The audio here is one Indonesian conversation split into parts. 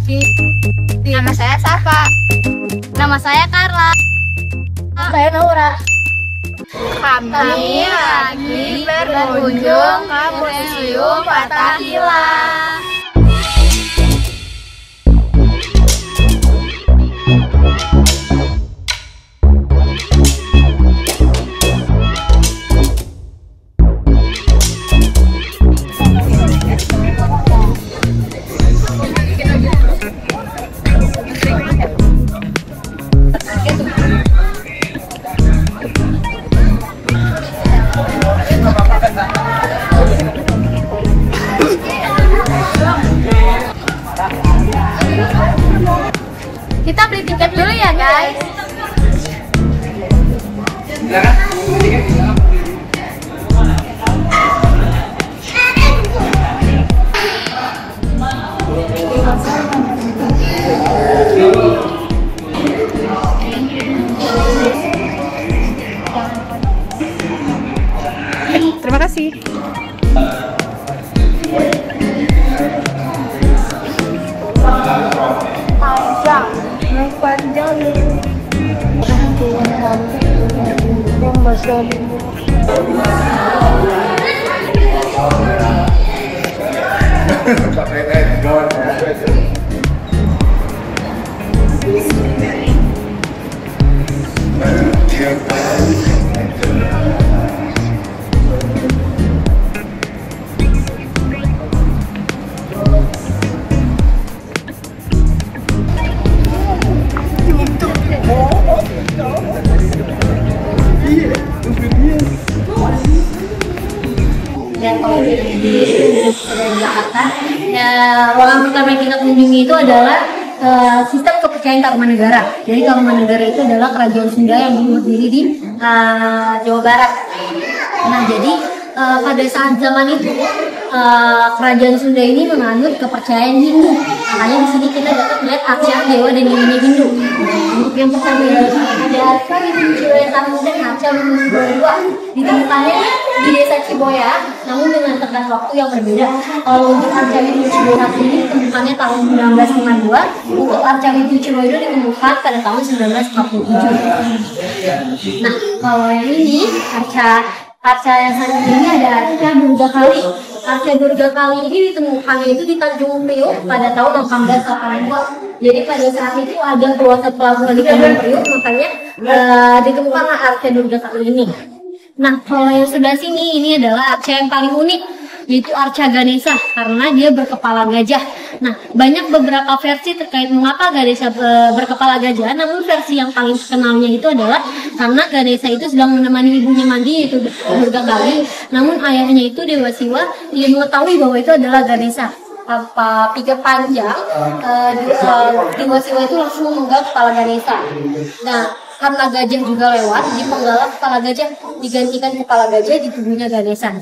Nama saya Safa. Nama saya Carla. Saya Naura. Kami lagi berkunjung ke Museum Fathahillah. Kita beli tiket dulu ya guys. Terima kasih. Panjang yang besar Dan kalau di Jakarta, ruangan pertama yang kita kunjungi itu adalah sistem kepercayaan Tarumanegara. Jadi Tarumanegara itu adalah kerajaan Sunda yang berdiri di Jawa Barat. Nah, jadi pada saat zaman itu kerajaan Sunda ini menganut kepercayaan Hindu. Makanya di sini kita dapat melihat arca dewa dan nini Hindu. Untuk yang pertama ada arca di Ciboya Tamu dan arca Ciboya ditemukannya di desa Ciboya, namun dengan tenggat waktu yang berbeda. Kalau untuk arca di Ciboya ini ditemukannya tahun 1952, untuk arca di Ciboya ditemukan pada tahun 1947. Nah, kalau yang ini arca yang satu ini ada arca Durga Kali. Arca Durga Kali ini ditemukannya itu di Tanjung Priok pada tahun 1882. Jadi pada saat itu ada keluarga pelabuhan di Tanjung Priok, makanya ditemukanlah arca Durga Kali ini. Nah, kalau yang sebelah sini ini adalah arca yang paling unik, yaitu arca Ganesha karena dia berkepala gajah. Nah, banyak beberapa versi terkait mengapa Ganesha berkepala gajah, namun versi yang paling terkenalnya itu adalah karena Ganesha itu sedang menemani ibunya mandi, yaitu Durga Kali. Namun ayahnya itu Dewa Siwa tidak mengetahui bahwa itu adalah Ganesha. Tanpa pikir panjang, Dewa Siwa itu langsung memenggal kepala Ganesha. Nah, karena gajah juga lewat, dipenggal kepala gajah, digantikan kepala gajah di tubuhnya Ganesha.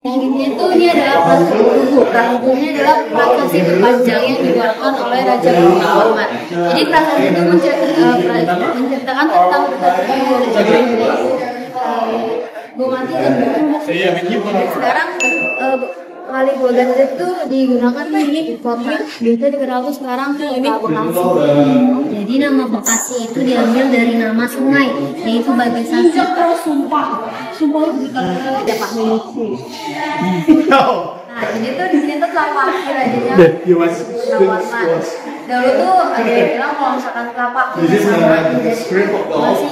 Yang ini tuh ini adalah Prahugu. Prahugu ini adalah prasasti terpanjang yang dikeluarkan oleh Raja Muhammad. Jadi prasasti itu menceritakan tentang Raja Gomati dan sekarang kali Gua Ganda itu digunakan di kota. Biasa dikenal tuh sekarang ini Bekasi. Jadi nama Bekasi itu diambil dari nama sungai, yaitu Bagasasi. Sumpah ada Pak Minusi. Nah, jadi tuh di sini tuh telapak rajanya Purnawarman. Dulu tuh ada yang bilang kalau misalkan telapak masih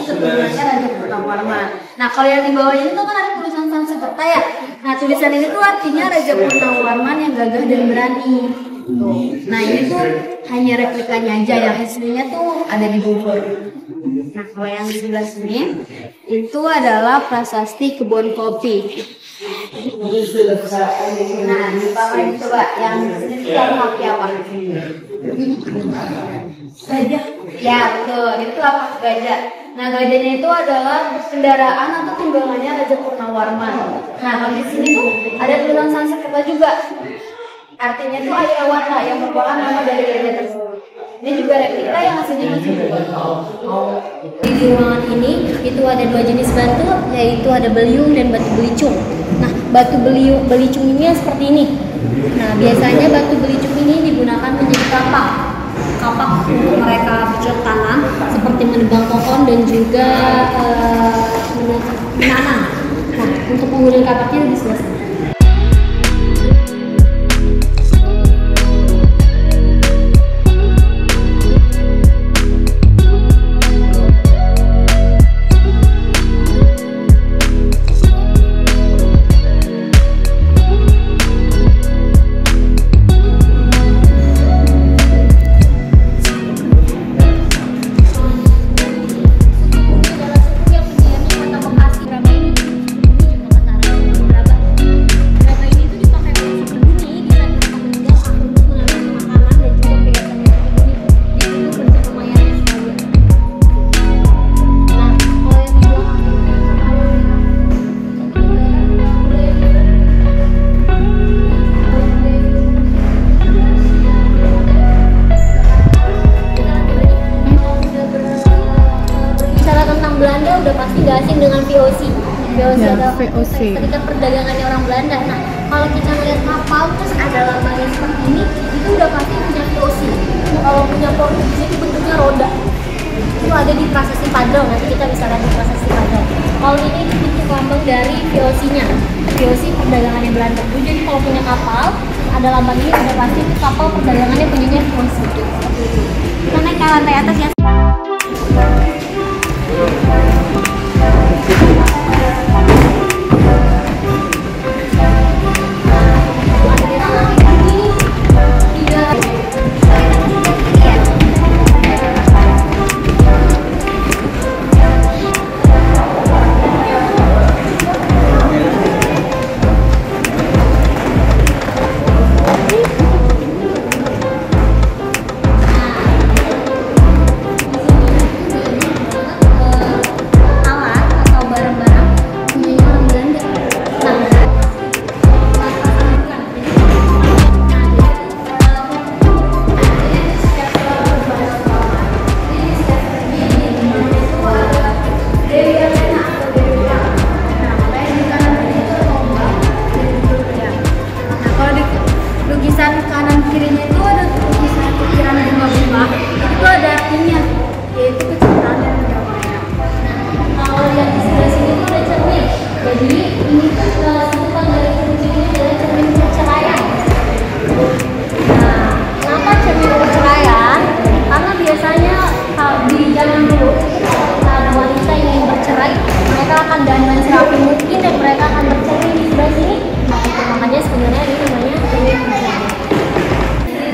sebenarnya Raja Purnawarman. Nah, kalau yang di bawahnya itu kan ada tulisan Sanskerta ya. Nah, tulisan ini tuh artinya Raja Purnawarman yang gagah dan berani. Nah, ini tuh hanya replikanya aja, yang aslinya tuh ada di Bogor. Nah, kalau yang di sebelah sini itu adalah prasasti kebun kopi. Nah, Bapak coba yang sini telapak apa? Gajah. Ya, betul. Itu telapak gajah. Nah, gajahnya itu adalah kendaraan atau tunggangannya Raja Purnawarman. Nah, kalau di sini tuh ada tulisan Sanskerta juga. Artinya tuh Ayawata yang merupakan nama dari gajah tersebut. Ini juga replika yang hasilnya masih di ruangan ini itu ada dua jenis batu, yaitu ada beliung dan batu belicung. Nah, batu belicung ini seperti ini. Nah, biasanya batu belicung ini digunakan menjadi kapak. kapak untuk mereka bercocok tanam, seperti menebang pohon dan juga menanam. Nah, untuk penggunaan kapaknya di sebelah sini. Belanda udah pasti gak asing dengan VOC. VOC Ya, adalah VOC. Serikat Perdagangannya orang Belanda. Nah, kalau kita melihat kapal terus ada lambangnya seperti ini, itu udah pasti punya VOC. Kalau punya Portugis itu bentuknya roda. Itu ada di prasasti Padang, nanti kita bisa lihat di prasasti Padang. Kalau ini itu bentuk lambang dari VOC-nya, VOC perdagangannya Belanda. Jadi kalau punya kapal, ada lambang ini udah pasti itu kapal perdagangannya punyanya VOC. Seperti itu. Kita naik ke lantai atas ya. Kanan kirinya itu ada tulisan pikiran bunga-bunga, itu ada artinya, yaitu kecintaan dan perdamaian. Nah, kalau lihat di sebelah sini itu ada cermin, jadi ini sebutan dari cermin ini adalah cermin perceraian. Nah, kenapa cermin perceraian? Karena biasanya di zaman dulu ketika ada wanita yang ingin bercerai, mereka akan dandan serapi mungkin dan mereka akan bercerai di sebelah sini. Makanya sebenarnya ini namanya cermin perceraian.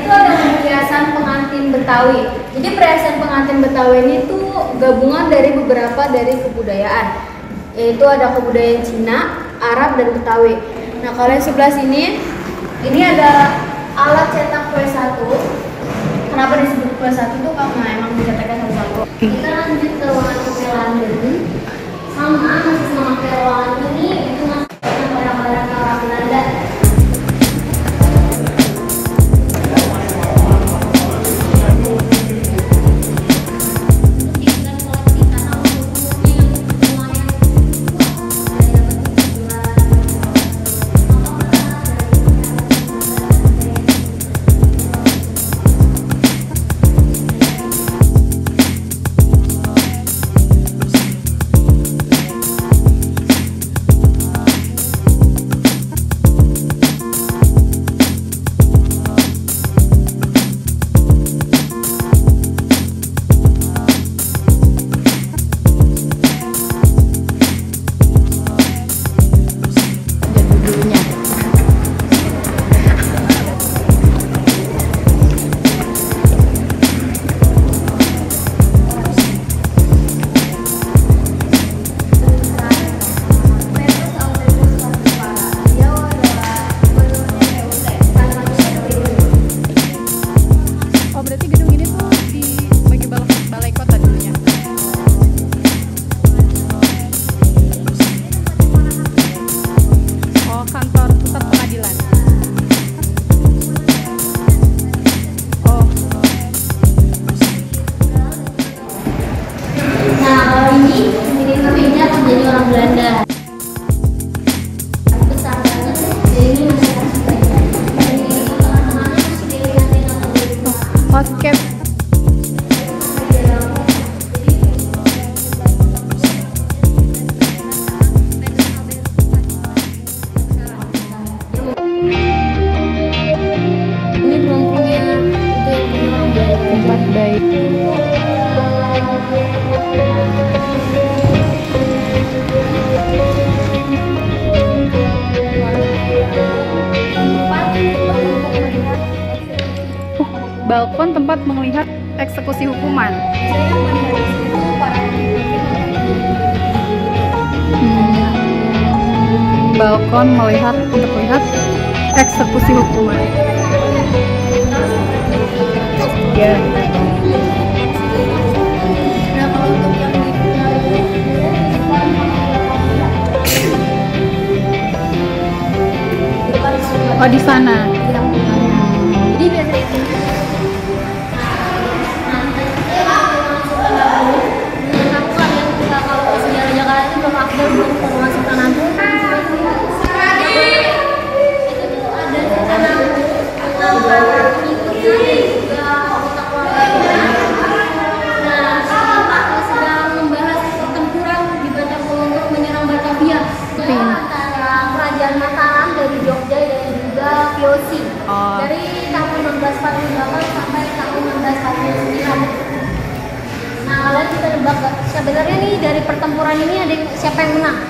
Itu ada perhiasan pengantin Betawi. Jadi perhiasan pengantin Betawi ini tuh gabungan dari beberapa dari kebudayaan, yaitu ada kebudayaan Cina, Arab, dan Betawi. Nah, kalau yang sebelah sini, ini ada alat cetak kue satu. Kenapa disebut kue satu tuh karena emang dicetaknya satu-satu. Kita lanjut ke ruangan kue London. Masih sama kayak ruangan ini, itu masih barang-barang orang Belanda. Hostcap Iya. Balkon tempat melihat eksekusi hukuman. Balkon melihat untuk melihat eksekusi hukuman. Ya. Oh, di sana. Jadi biasanya kalau sejarah Jakarta itu belum afdal belum pemasukan ampun. Dari tahun 1648 sampai tahun 1649. Nah, kalian bisa nebak gak? Sebenarnya nih dari pertempuran ini ada siapa yang menang?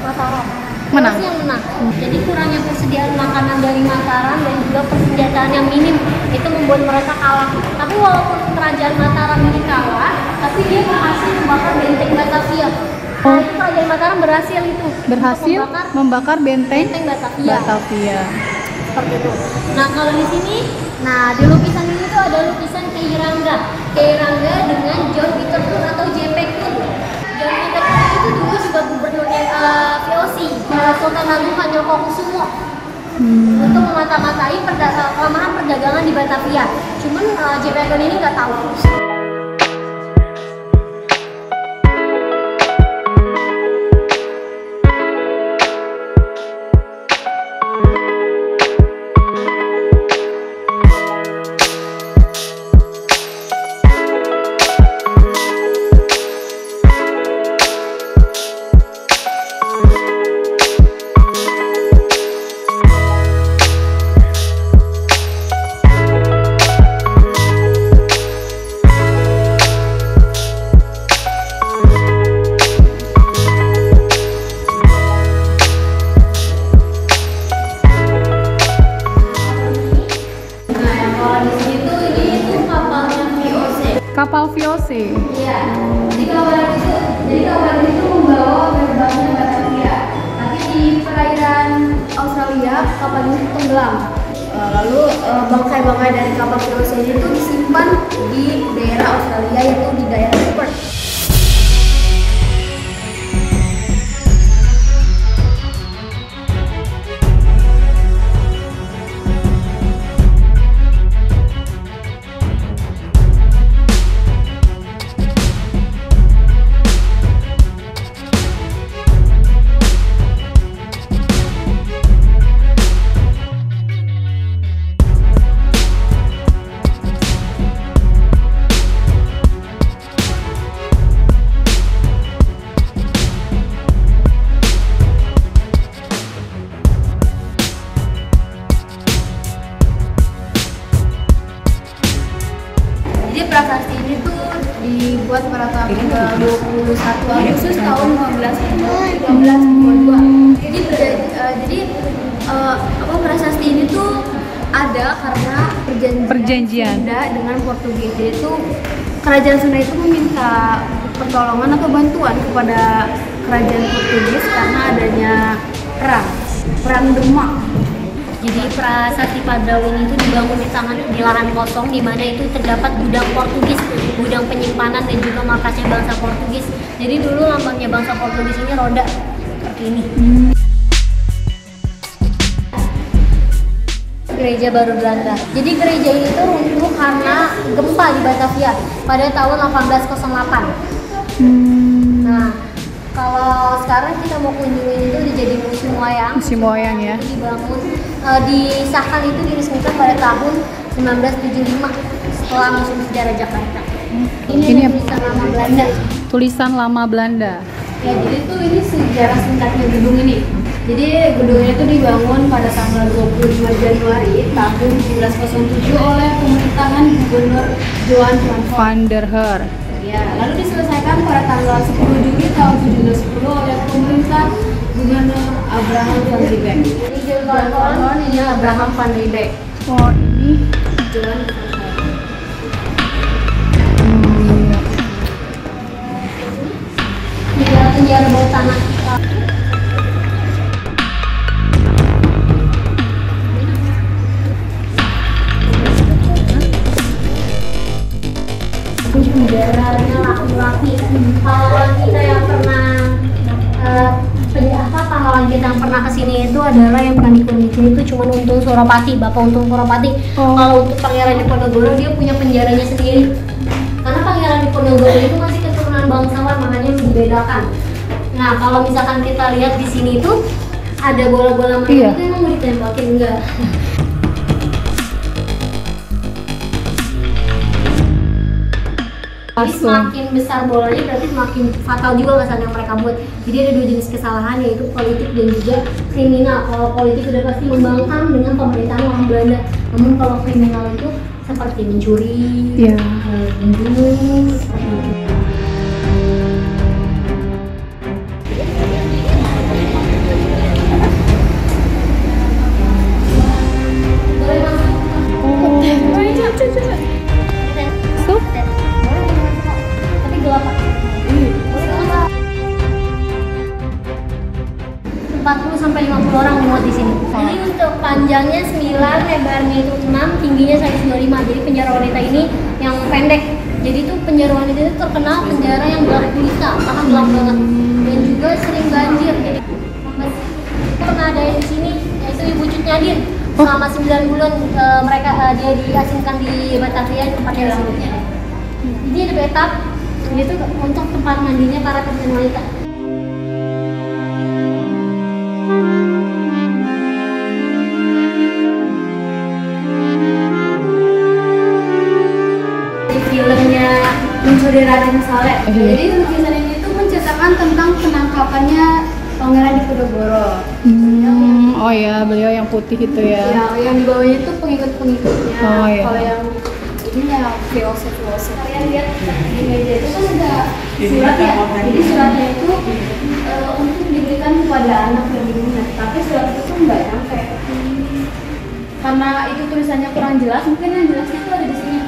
Mataram. Menang. Yang menang. Jadi kurangnya persediaan makanan dari Mataram dan juga persenjataan yang minim itu membuat mereka kalah. Tapi walaupun kerajaan Mataram ini kalah, tapi dia berhasil membakar benteng Batavia. Nah, itu kerajaan Mataram berhasil membakar benteng Batavia. Seperti itu. Nah, kalau di sini, di lukisan ini tuh ada lukisan Keirangga dengan John Peter Kun atau JP Kun. John Peter Kun itu dulu juga gubernurnya VOC, Sultan Agung Hamengkubuwono, untuk memata-matai kelemahan perdagangan di Batavia. Cuman JP Kun ini nggak tahu. Kapal VOC. Iya. Jadi kapal itu membawa gerbangnya Batavia. Tapi di perairan Australia kapal ini tenggelam. Lalu bangkai-bangkai dari kapal VOC itu disimpan di daerah Australia, yaitu di daerah Perth. Jadi prasasti ini tuh dibuat pada tanggal 21 Agustus tahun 1522. Jadi prasasti ini tuh ada karena perjanjian Sunda dengan Portugis. Jadi itu kerajaan Sunda itu meminta pertolongan atau bantuan kepada kerajaan Portugis karena adanya perang Demak. Jadi prasasti Padraun itu dibangun di lahan kosong, di mana itu terdapat gudang Portugis, gudang penyimpanan dan juga markasnya bangsa Portugis. Jadi dulu lambangnya bangsa Portugis ini roda seperti ini. Gereja Baru Belanda. Jadi gereja ini tuh runtuh karena gempa di Batavia pada tahun 1808. Nah, kalau sekarang kita mau kunjungin itu jadi museum wayang. Museum wayang ya. Itu dibangun, disahkan itu diresmikan pada tahun 1975 setelah Museum Sejarah Jakarta. Ini tulisan lama Belanda. Tulisan lama Belanda. Ya, jadi tuh ini sejarah singkatnya gedung ini. Jadi gedungnya itu dibangun pada tanggal 25 Januari tahun 1707 oleh pemerintahan Gubernur Johan Van der Her. Ya, lalu diselesaikan pada tanggal 10 Juli tahun 1710 oleh pemerintah Gubernur Abraham van Riebeeck. Jadi Johan van Horn ini Abraham van Riebeeck. Oh, ini Johan van Horn. Ini adalah penjara bawah tanah. Penjaranya laki-laki. Pahlawan kita yang pernah pahlawan kita yang pernah kesini itu adalah yang pernah dikunjungi itu cuma Untung Suropati, Bapak Untung Suropati. Kalau untuk Pangeran Diponegoro dia punya penjaranya sendiri. Karena Pangeran Diponegoro itu masih keturunan bangsawan, makanya dibedakan. Nah, kalau misalkan kita lihat di sini itu ada bola-bola merah itu emang mau ditembakin enggak? Jadi semakin besar bolanya berarti semakin fatal juga kesalahan yang mereka buat. Jadi ada dua jenis kesalahan, yaitu politik dan juga kriminal. Kalau politik sudah pasti membangkang dengan pemerintahan orang Belanda. Namun kalau kriminal itu seperti mencuri, membunuh, seperti itu. Boleh masuk? Tapi gelap. 40 sampai 50 orang muat di sini. Jadi untuk panjangnya 9, lebarnya itu 6, tingginya 125. Jadi penjara wanita ini yang pendek. Jadi itu penjara wanita itu terkenal penjara yang gelap gulita, karena gelap banget dan juga sering banjir. Jadi pernah ada yang di sini, yaitu Ibu Cut Nyadin. Selama 9 bulan dia diasingkan di Batavia, tempatnya di sini. Jadi ada bathtub, itu untuk tempat mandinya para penjara wanita. Filmnya Mencuri Raden Saleh. Jadi lukisan ini tuh menceritakan tentang penangkapannya Pangeran Diponegoro. Oh ya, beliau yang putih itu ya. Yang di bawahnya itu pengikut-pengikutnya. Oh, iya. Kalau yang ini ya VOC. Kalian lihat di meja itu kan ada surat ya. Jadi suratnya itu untuk diberikan kepada anak yang dibunuh. Tapi surat itu tuh nggak nyampe. Karena itu tulisannya kurang jelas, mungkin yang jelasnya itu ada di sini.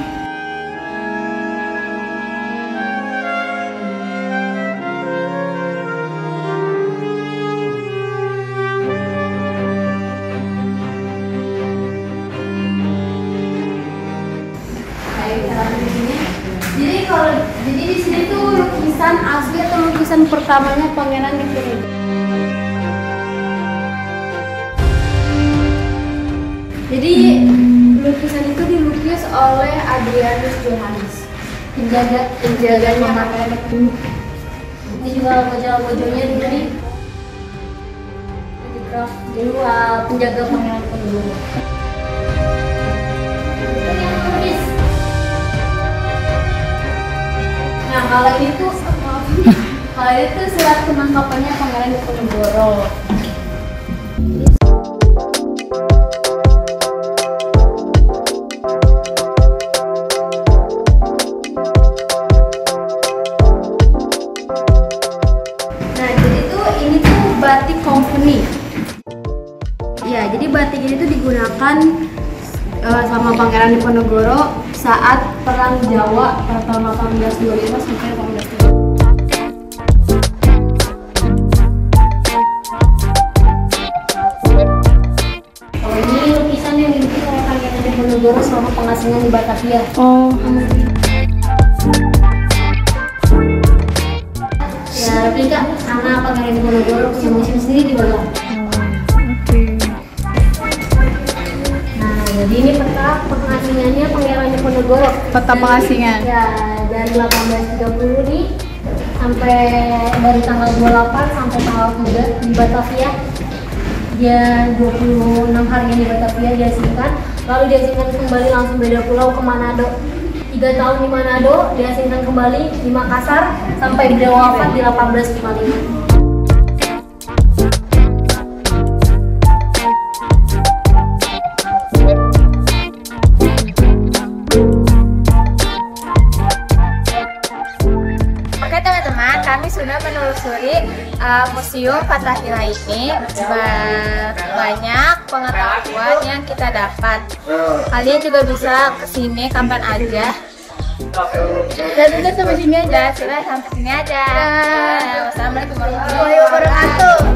Jadi di sini tuh lukisan asli atau lukisan pertamanya Pangeran Diponegoro. Jadi lukisan itu dilukis oleh Adrianus Johannes, penjaganya Pangeran Diponegoro. Ini juga wajah-wajahnya dari dulu penjaga Pangeran Diponegoro. Itu yang tulis. Nah, kalau ini tuh surat penangkapannya Pangeran Diponegoro. Nah, jadi ini tuh batik company. Ya, jadi batik ini tuh digunakan sama Pangeran Diponegoro saat Perang Jawa pada tahun 1825 sampai 1830. Kalau ini lukisan yang dibikin oleh Pangeran Diponegoro selama pengasingan di Batavia. Oh. Ya, replika karena Pangeran Diponegoro punya museum sendiri di bawah. Jadi ini peta pengasingannya Pangeran Diponegoro. Peta pengasingan. Ya, dari 1830 nih sampai dari tanggal 28 sampai tanggal 3 di Batavia. Dia 26 hari di Batavia diasingkan, lalu diasingkan kembali langsung beda pulau ke Manado. 3 tahun di Manado, diasingkan kembali di Makassar sampai beliau wafat di 1855. menelusuri Museum Fathahillah ini, banyak pengetahuan yang kita dapat. Kalian juga bisa kesini kapan aja. Dan udah sampai sini aja. Sudah sampai sini aja. Wassalamualaikum warahmatullahi wabarakatuh.